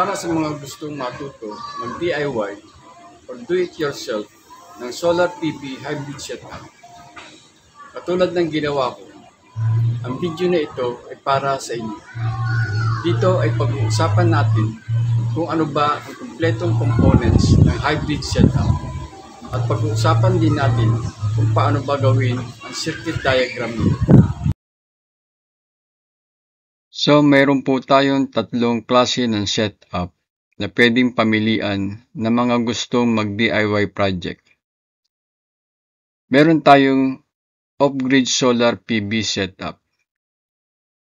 para sa mga gustong matuto mag-DIY or do-it-yourself ng solar PV hybrid setup. Katulad ng ginawa ko, ang video na ito ay para sa inyo. Dito ay pag-uusapan natin kung ano ba ang kumpletong components ng hybrid setup at pag-uusapan din natin kung paano ba gawin ang circuit diagram nito. So, meron po tayong tatlong klase ng setup na pwedeng pamilian ng mga gustong mag-DIY project. Meron tayong off-grid solar PV setup.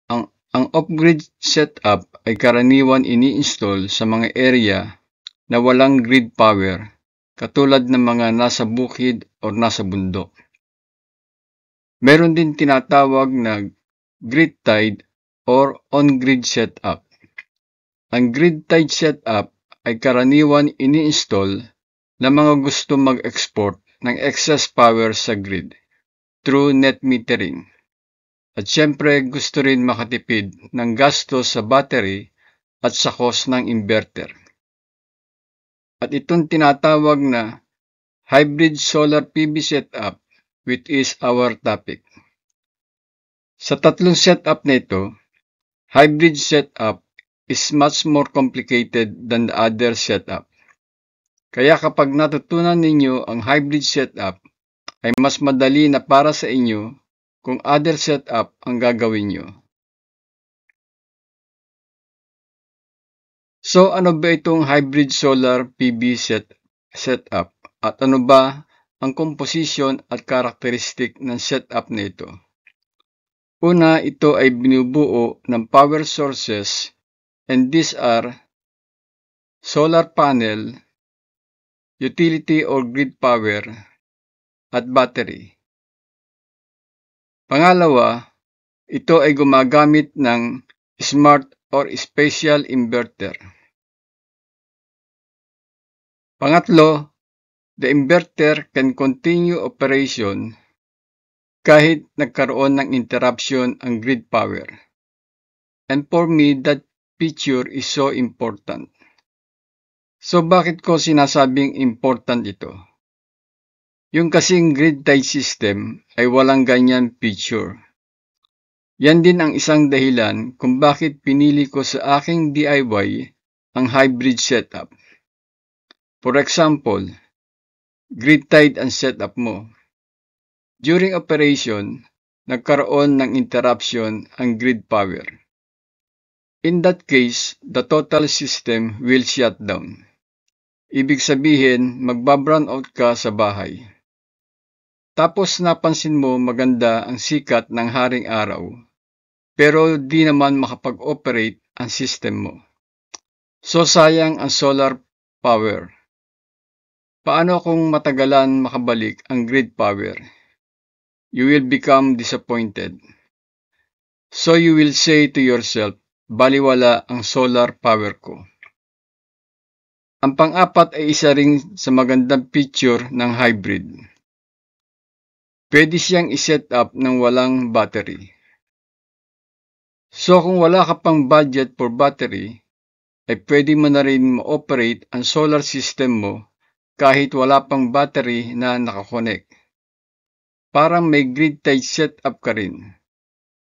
Ang off-grid setup ay karaniwan ini-install sa mga area na walang grid power, katulad ng mga nasa bukid o nasa bundok. Meron din tinatawag na grid-tied or on-grid setup. Ang grid-tied setup ay karaniwan ini-install ng mga gusto mag-export ng excess power sa grid through net metering. At syempre gusto rin makatipid ng gastos sa battery at sa cost ng inverter. At itong tinatawag na hybrid solar PV setup, which is our topic. Sa tatlong setup na ito, hybrid setup is much more complicated than the other setup. Kaya kapag natutunan ninyo ang hybrid setup, ay mas madali na para sa inyo kung other setup ang gagawin nyo. So ano ba itong hybrid solar PV setup? At ano ba ang composition at characteristic ng setup na ito? Una, ito ay binubuo ng power sources, and these are solar panel, utility or grid power, at battery. Pangalawa, ito ay gumagamit ng smart or special inverter. Pangatlo, the inverter can continue operation kahit nagkaroon ng interruption ang grid power. And for me, that feature is so important. So bakit ko sinasabing important ito? Yung kasing grid-tied system ay walang ganyan feature. Yan din ang isang dahilan kung bakit pinili ko sa aking DIY ang hybrid setup. For example, grid-tied ang setup mo. During operation, nagkaroon ng interruption ang grid power. In that case, the total system will shut down. Ibig sabihin, magba-brown out ka sa bahay. Tapos napansin mo maganda ang sikat ng haring araw, pero di naman makapag-operate ang system mo. So sayang ang solar power. Paano kung matagalan makabalik ang grid power? You will become disappointed. So you will say to yourself, baliwala ang solar power ko. Ang pang-apat ay isa ring sa magandang feature ng hybrid. Pwede siyang i-set up ng walang battery. So kung wala ka pang budget for battery, ay pwede mo na rin ma-operate ang solar system mo kahit wala pang battery na nakakonect. Parang may grid-tied setup ka rin.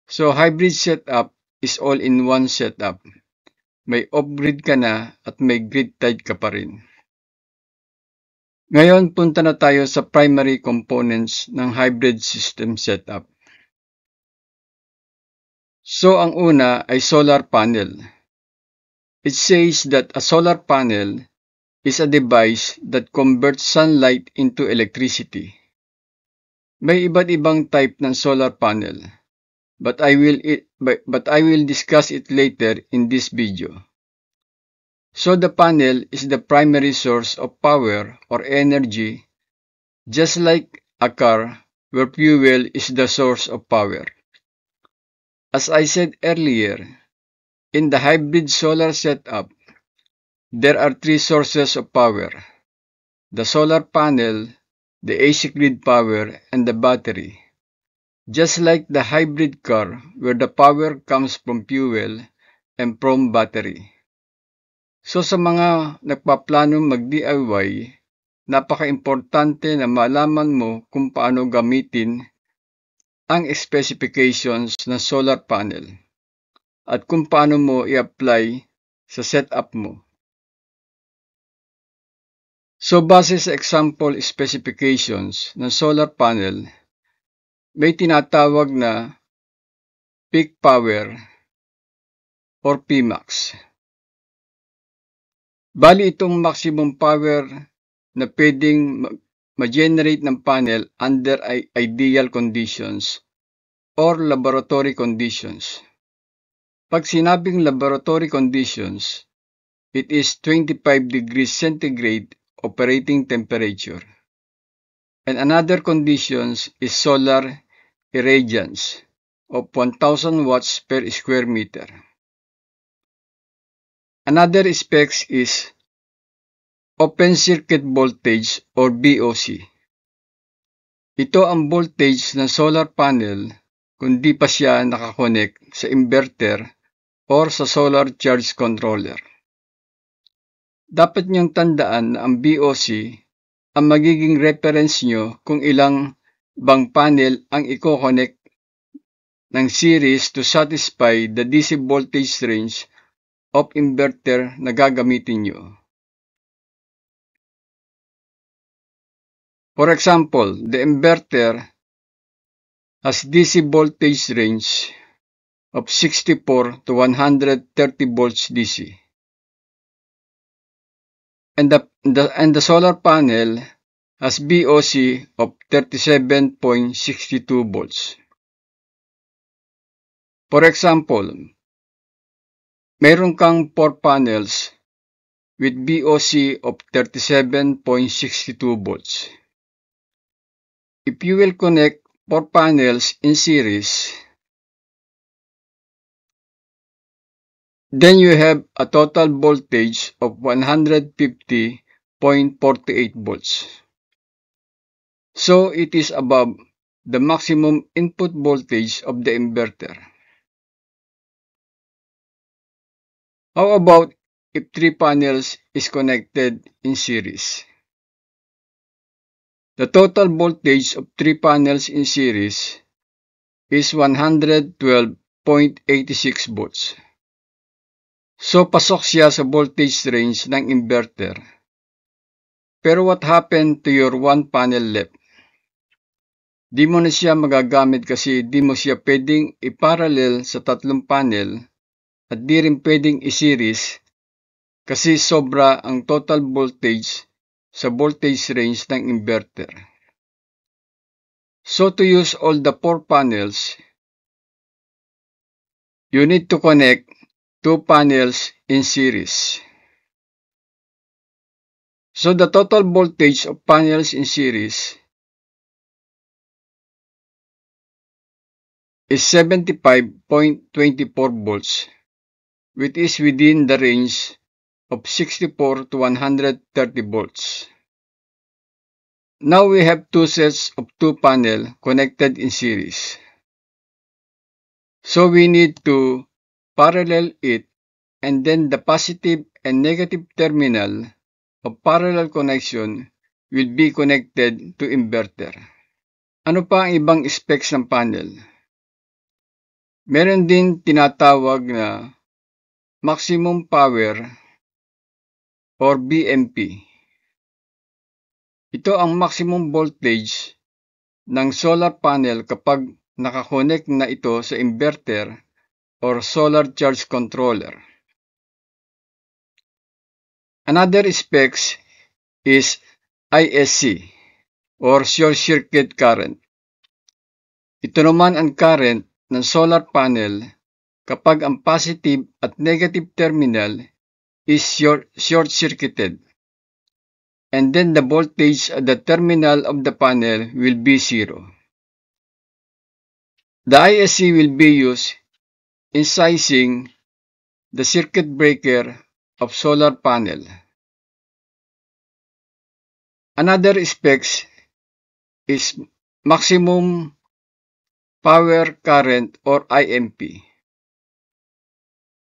So hybrid setup is all-in-one setup. May off-grid ka na at may grid-tied ka pa rin. Ngayon, punta na tayo sa primary components ng hybrid system setup. So, ang una ay solar panel. It says that a solar panel is a device that converts sunlight into electricity. May iba't ibang type ng solar panel, but I will discuss it later in this video. So the panel is the primary source of power or energy, just like a car where fuel is the source of power. As I said earlier, in the hybrid solar setup, there are three sources of power: the solar panel, the AC grid power, and the battery. Just like the hybrid car where the power comes from fuel and from battery. So sa mga nagpaplano mag-DIY, napaka-importante na malaman mo kung paano gamitin ang specifications ng solar panel at kung paano mo i-apply sa setup mo. So base sa example specifications ng solar panel, may tinatawag na peak power or Pmax. Bali itong maximum power na pwedeng ma-generate ng panel under ideal conditions or laboratory conditions. Pag sinabing laboratory conditions, it is 25 degrees centigrade operating temperature. And another conditions is solar irradiance of 1000 watts per square meter. Another specs is open circuit voltage or VOC. Ito ang voltage ng solar panel kung di pa siya nakakonect sa inverter or sa solar charge controller. Dapat niyong tandaan na ang VOC ang magiging reference nyo kung ilang bang panel ang i-connect ng series to satisfy the DC voltage range of inverter na gagamitin nyo. For example, the inverter has DC voltage range of 64 to 130 volts DC. And the solar panel has VOC of 37.62 volts. For example, mayroon kang 4 panels with VOC of 37.62 volts. If you will connect 4 panels in series, then you have a total voltage of 150.48 volts. So it is above the maximum input voltage of the inverter. How about if 3 panels is connected in series? The total voltage of 3 panels in series is 112.86 volts. So pasok siya sa voltage range ng inverter. Pero what happened to your 1 panel left? Di mo na siya magagamit kasi di mo siya pwedeng i-parallel sa 3 panel at di rin pwedeng i-series kasi sobra ang total voltage sa voltage range ng inverter. So to use all the 4 panels, you need to connect 2 panels in series. So the total voltage of panels in series is 75.24 volts, which is within the range of 64 to 130 volts. Now we have 2 sets of 2 panels connected in series. So we need to parallel it, and then the positive and negative terminal of parallel connection will be connected to inverter. Ano pa ang ibang specs ng panel? Meron din tinatawag na maximum power or BMP. Ito ang maximum voltage ng solar panel kapag nakakonect na ito sa inverter or solar charge controller. Another specs is ISC or short circuit current. Ito naman ang current ng solar panel kapag ang positive at negative terminal is short-circuited, and then the voltage at the terminal of the panel will be 0. The ISC will be used in sizing the circuit breaker of solar panel. Another specs is maximum power current or IMP.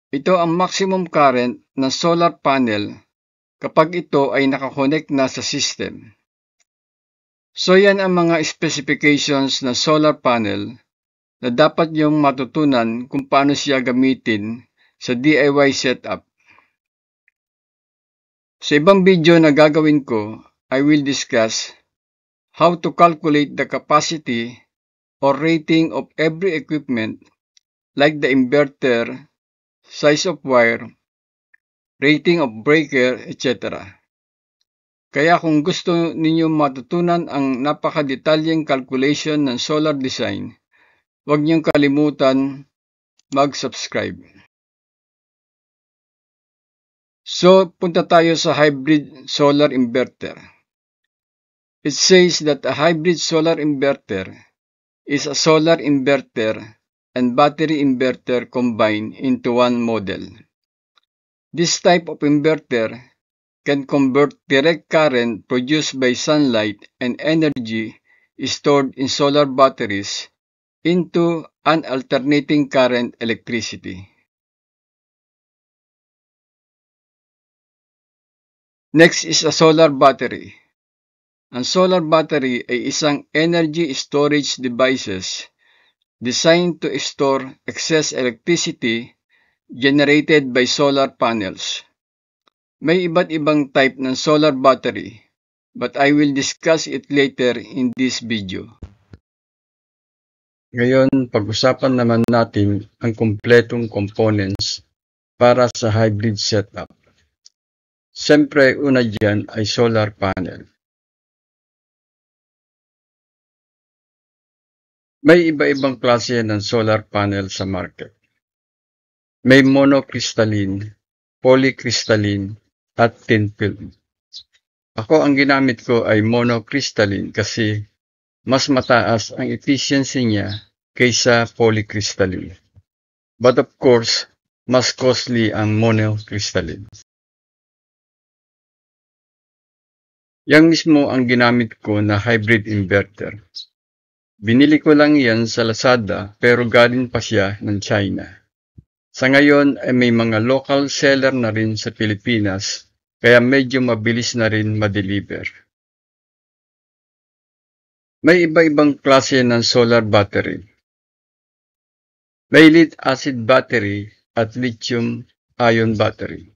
Ito ang maximum current ng solar panel kapag ito ay nakakonect na sa system. So yan ang mga specifications ng solar panel na dapat niyong matutunan kung paano siya gamitin sa DIY setup. Sa ibang video na gagawin ko, I will discuss how to calculate the capacity or rating of every equipment like the inverter, size of wire, rating of breaker, etc. Kaya kung gusto ninyo matutunan ang napakadetalyeng calculation ng solar design, huwag niyong kalimutan mag-subscribe. So, punta tayo sa hybrid solar inverter. It says that a hybrid solar inverter is a solar inverter and battery inverter combined into one model. This type of inverter can convert direct current produced by sunlight and energy stored in solar batteries into an alternating current electricity. Next is a solar battery. Ang solar battery ay isang energy storage devices designed to store excess electricity generated by solar panels. May iba't ibang type ng solar battery, but I will discuss it later in this video. Ngayon, pag-usapan naman natin ang kumpletong components para sa hybrid setup. Siyempre, una dyan ay solar panel. May iba-ibang klase ng solar panel sa market. May monocrystalline, polycrystalline, at thin film. Ako ang ginamit ko ay monocrystalline kasi mas mataas ang efficiency niya kaysa polycrystalline. But of course, mas costly ang monocrystalline. Yang mismo ang ginamit ko na hybrid inverter. Binili ko lang yan sa Lazada pero galing pa siya ng China. Sa ngayon ay may mga local seller na rin sa Pilipinas kaya medyo mabilis na rin ma-deliver. May iba-ibang klase ng solar battery. May lead acid battery at lithium ion battery.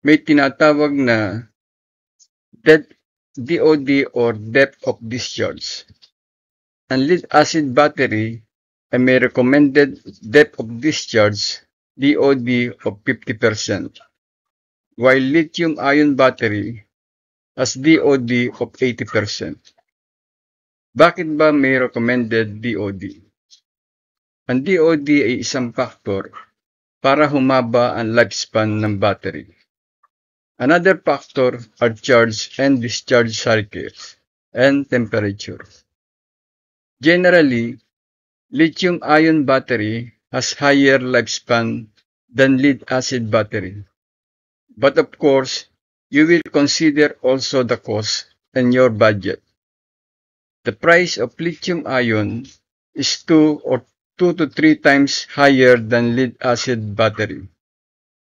May tinatawag na DOD or depth of discharge. Ang lead acid battery ay may recommended depth of discharge DOD of 50%, while lithium ion battery has DOD of 80%. Bakit ba may recommended DOD? Ang DOD ay isang factor para humaba ang lifespan ng battery. Another factor are charge and discharge cycles and temperature. Generally, lithium-ion battery has higher lifespan than lead-acid battery. But of course, you will consider also the cost and your budget. The price of lithium-ion is 2 to 3 times higher than lead-acid battery.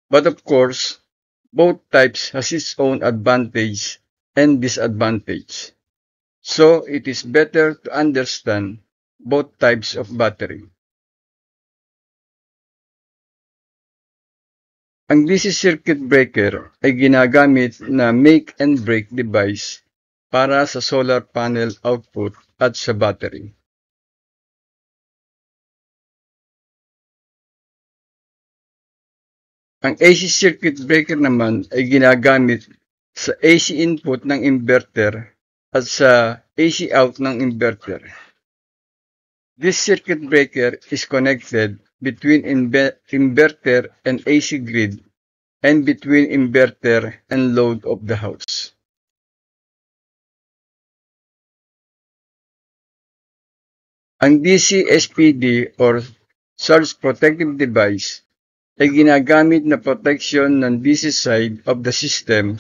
But of course, both types has its own advantage and disadvantage. So, it is better to understand both types of battery. Ang DC circuit breaker ay ginagamit na make and break device para sa solar panel output at sa battery. Ang AC circuit breaker naman ay ginagamit sa AC input ng inverter at sa AC out ng inverter. This circuit breaker is connected between inverter and AC grid and between inverter and load of the house. Ang DC SPD or Surge Protective Device ay ginagamit na protection ng DC side of the system,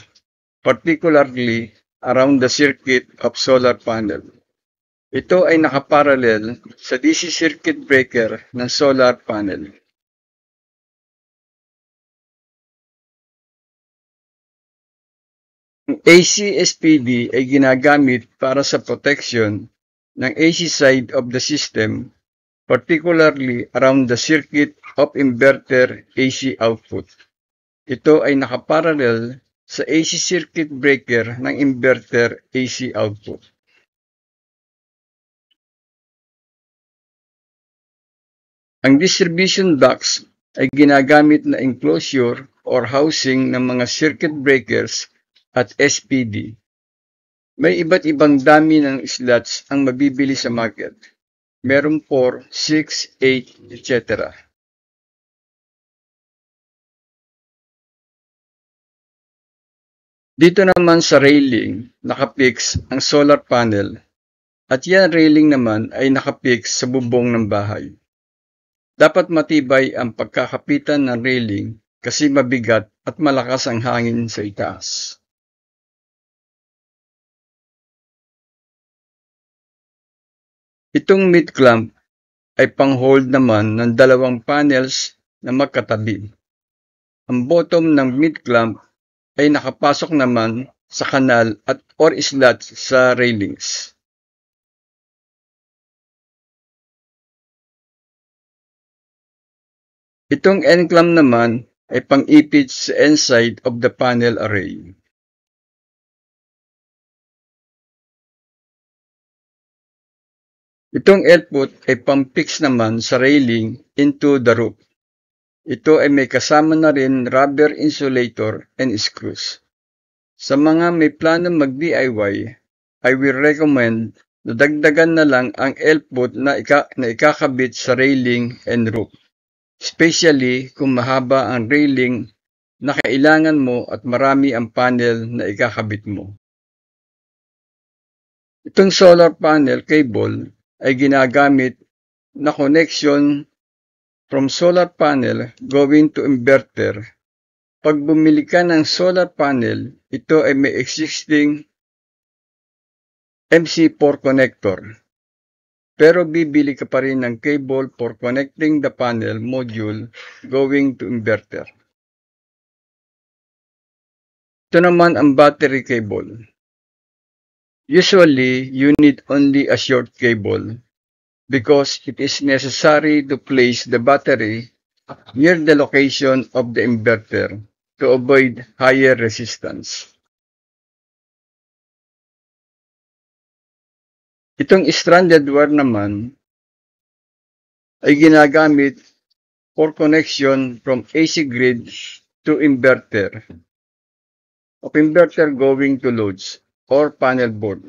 particularly around the circuit of solar panel. Ito ay nakaparallel sa DC circuit breaker ng solar panel. Ang AC-SPD ay ginagamit para sa protection ng AC side of the system, particularly around the circuit of inverter AC output. Ito ay nakaparallel sa AC circuit breaker ng inverter AC output. Ang distribution box ay ginagamit na enclosure or housing ng mga circuit breakers at SPD. May iba't ibang dami ng slots ang mabibili sa market. Merong 4, 6, 8, etc. Dito naman sa railing, nakapix ang solar panel at yan railing naman ay nakapix sa bubong ng bahay. Dapat matibay ang pagkakapitan ng railing kasi mabigat at malakas ang hangin sa itaas. Itong mid clamp ay pang-hold naman ng dalawang panels na magkatabi. Ang bottom ng mid clamp ay nakapasok naman sa kanal at or slot sa railings. Itong end clamp naman ay pang-ipit sa inside of the panel array. Itong output ay pang-fix naman sa railing into the roof. Ito ay may kasama na rin rubber insulator and screws. Sa mga may plano mag-DIY, I will recommend na dagdagan na lang ang output na ikakabit sa railing and roof. Especially kung mahaba ang railing na kailangan mo at marami ang panel na ikakabit mo. Itong solar panel cable ay ginagamit na connection from solar panel going to inverter. Pag bumili ka ng solar panel, ito ay may existing MC4 connector. Pero bibili ka pa rin ng cable for connecting the panel module going to inverter. Ito naman ang battery cable. Usually, you need only a short cable because it is necessary to place the battery near the location of the inverter to avoid higher resistance. Itong stranded wire naman ay ginagamit for connection from AC grid to inverter of inverter going to loads or panel board.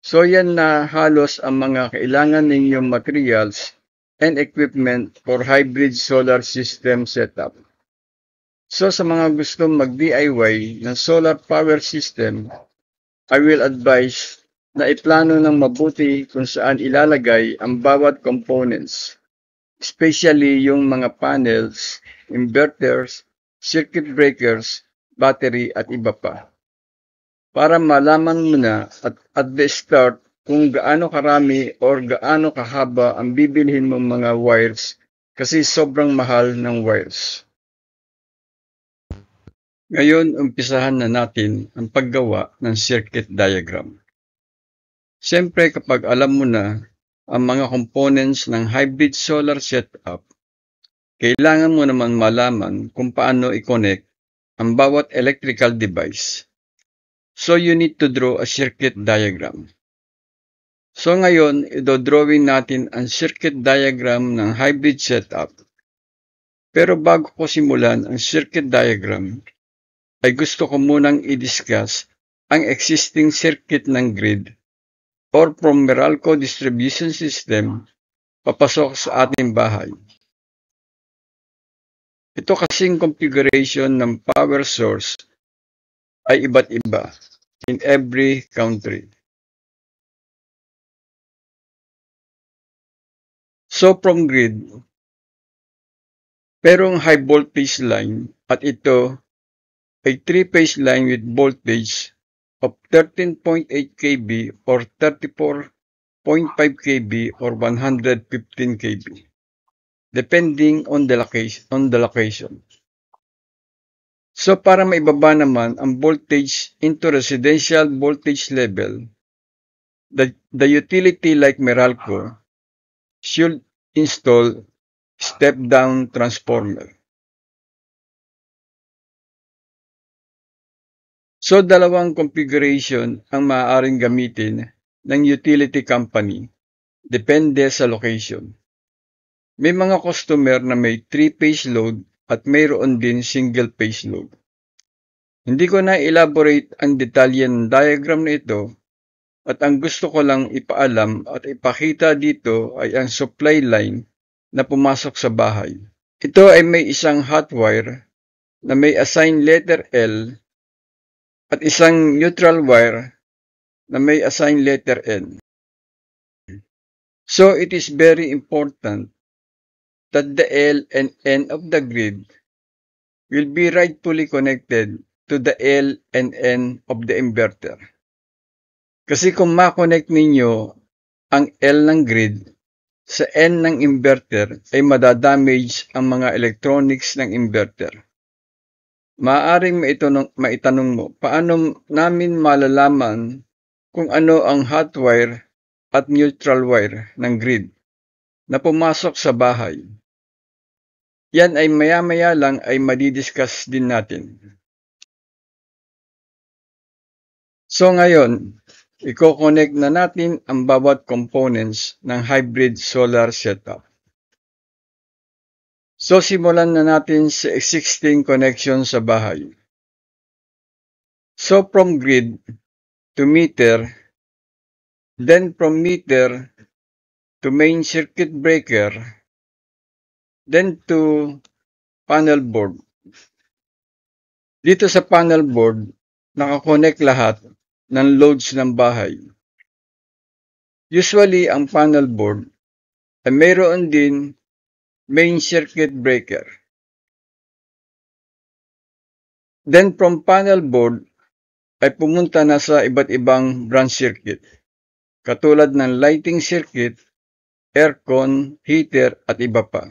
So yan na halos ang mga kailangan ninyong materials and equipment for hybrid solar system setup. So sa mga gustong mag-DIY ng solar power system, I will advise na iplano ng mabuti kung saan ilalagay ang bawat components, especially yung mga panels, inverters, circuit breakers, battery at iba pa. Para malaman mo na at the start kung gaano karami or gaano kahaba ang bibilhin mong mga wires kasi sobrang mahal ng wires. Ngayon, umpisahan na natin ang paggawa ng circuit diagram. Siyempre, kapag alam mo na ang mga components ng hybrid solar setup, kailangan mo naman malaman kung paano i-connect ang bawat electrical device. So, you need to draw a circuit diagram. So, ngayon, idodrawing natin ang circuit diagram ng hybrid setup. Pero bago ko simulan ang circuit diagram, ay gusto ko munang i-discuss ang existing circuit ng grid or from Meralco distribution system papasok sa ating bahay. Ito kasing configuration ng power source ay iba't iba in every country. So from grid, merong high voltage line at ito ay 3-phase line with voltage of 13.8 kV or 34.5 kV or 115 kV, depending on the location. So para maibaba naman ang voltage into residential voltage level, the utility like Meralco should install step-down transformer. So dalawang configuration ang maaaring gamitin ng utility company, depende sa location. May mga customer na may 3-phase load at mayroon din single-phase load. Hindi ko na elaborate ang detalye ng diagram na ito at ang gusto ko lang ipaalam at ipakita dito ay ang supply line na pumasok sa bahay. Ito ay may isang hot wire na may assigned letter L at isang neutral wire na may assigned letter N. So it is very important that the L and N of the grid will be rightfully connected to the L and N of the inverter. Kasi kung ma-connect ninyo ang L ng grid sa N ng inverter ay madadamage ang mga electronics ng inverter. Maaaring maitanong mo, paano namin malalaman kung ano ang hot wire at neutral wire ng grid na pumasok sa bahay? Yan ay maya-maya lang ay madidiscuss din natin. So ngayon, i-connect na natin ang bawat components ng hybrid solar setup. So simulan na natin sa existing connection sa bahay. So from grid to meter, then from meter to main circuit breaker, then to panel board. Dito sa panel board, nakakonect lahat ng loads ng bahay. Usually, ang panel board ay mayroon din main circuit breaker. Then from panel board ay pumunta na sa iba't ibang branch circuit, katulad ng lighting circuit, aircon, heater at iba pa.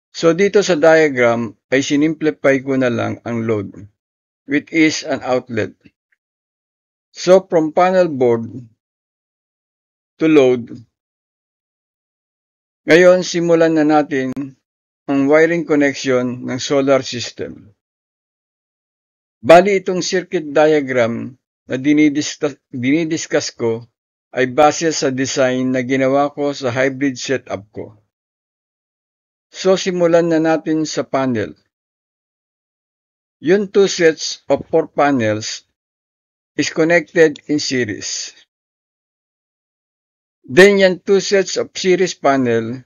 So dito sa diagram ay sinimplify ko na lang ang load, which is an outlet. So from panel board to load, ngayon simulan na natin ang wiring connection ng solar system. Bali itong circuit diagram na dinidiscuss ko ay base sa design na ginawa ko sa hybrid setup ko. So simulan na natin sa panel. Yung 2 sets of 4 panels is connected in series. Then yung 2 sets of series panel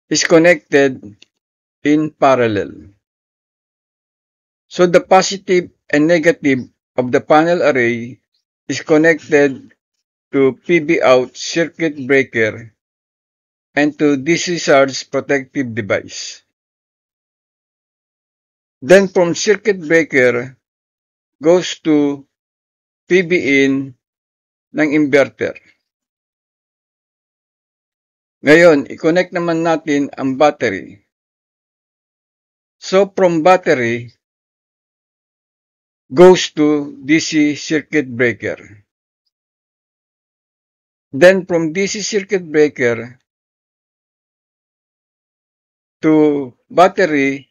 is connected in parallel. So the positive and negative of the panel array is connected to PV out circuit breaker and to DC surge protective device. Then from circuit breaker goes to PV in ng inverter. Ngayon, i-connect naman natin ang battery. So from battery goes to DC circuit breaker. Then from DC circuit breaker to battery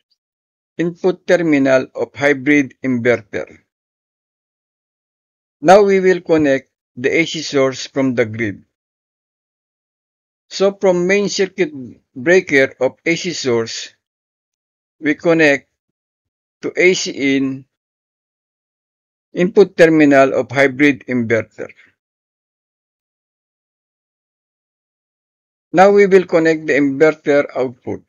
input terminal of hybrid inverter. Now we will connect the AC source from the grid. So from main circuit breaker of AC source, we connect to AC in input terminal of hybrid inverter. Now we will connect the inverter output.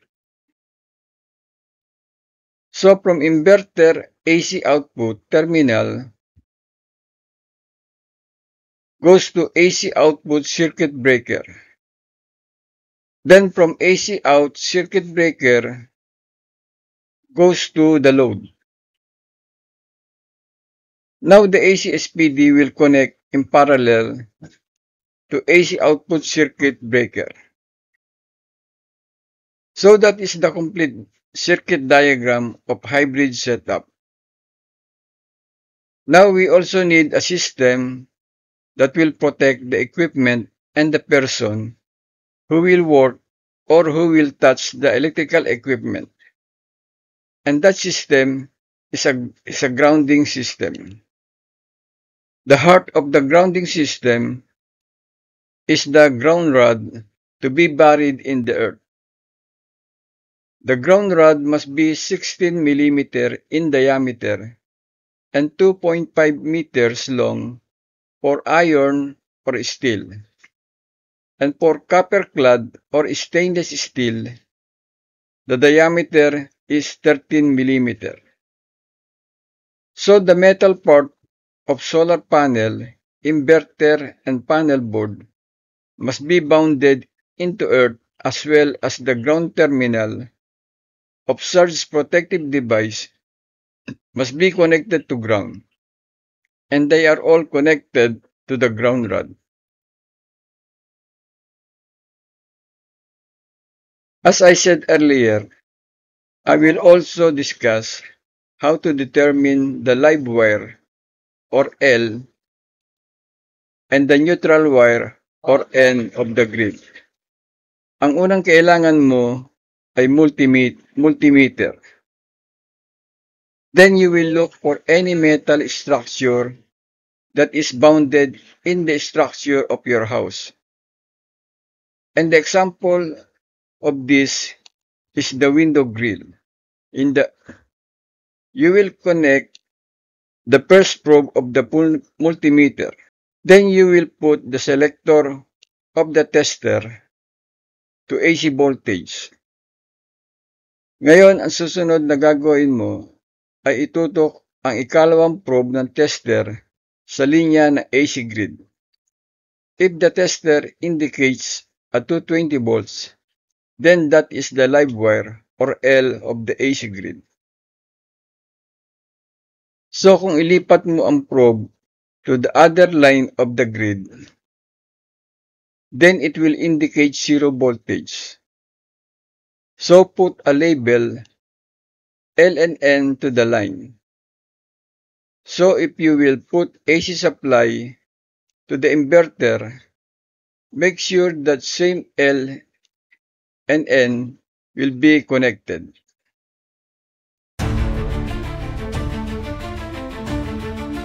So from inverter AC output terminal goes to AC output circuit breaker. Then from AC out circuit breaker goes to the load. Now the AC SPD will connect in parallel to AC output circuit breaker. So that is the complete circuit diagram of hybrid setup. Now we also need a system that will protect the equipment and the person who will work or who will touch the electrical equipment. And that system is a grounding system. The heart of the grounding system is the ground rod to be buried in the earth. The ground rod must be 16 mm in diameter and 2.5 meters long for iron or steel. And for copper clad or stainless steel, the diameter is 13 mm. So the metal part of solar panel, inverter, and panel board must be bounded into earth as well as the ground terminal of surge protective device must be connected to ground, and they are all connected to the ground rod. As I said earlier, I will also discuss how to determine the live wire or L and the neutral wire or N of the grid. Ang unang kailangan mo ay multimeter. Then you will look for any metal structure that is bounded in the structure of your house. And the example of this is the window grill. You will connect the first probe of the multimeter. Then you will put the selector of the tester to AC voltage. Ngayon, ang susunod na gagawin mo ay itutok ang ikalawang probe ng tester sa linya ng AC grid. If the tester indicates a 220 volts, then that is the live wire or L of the AC grid. So kung ilipat mo ang probe to the other line of the grid, then it will indicate 0 voltage. So put a label L and N to the line. So if you will put AC supply to the inverter, make sure that same L and N will be connected.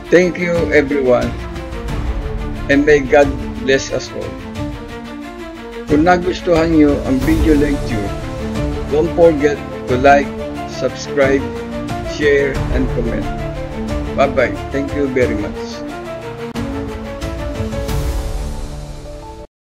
Thank you everyone, and may God bless us all. Kung nagustuhan nyo ang video lecture, don't forget to like, subscribe, share, and comment. Bye-bye. Thank you very much.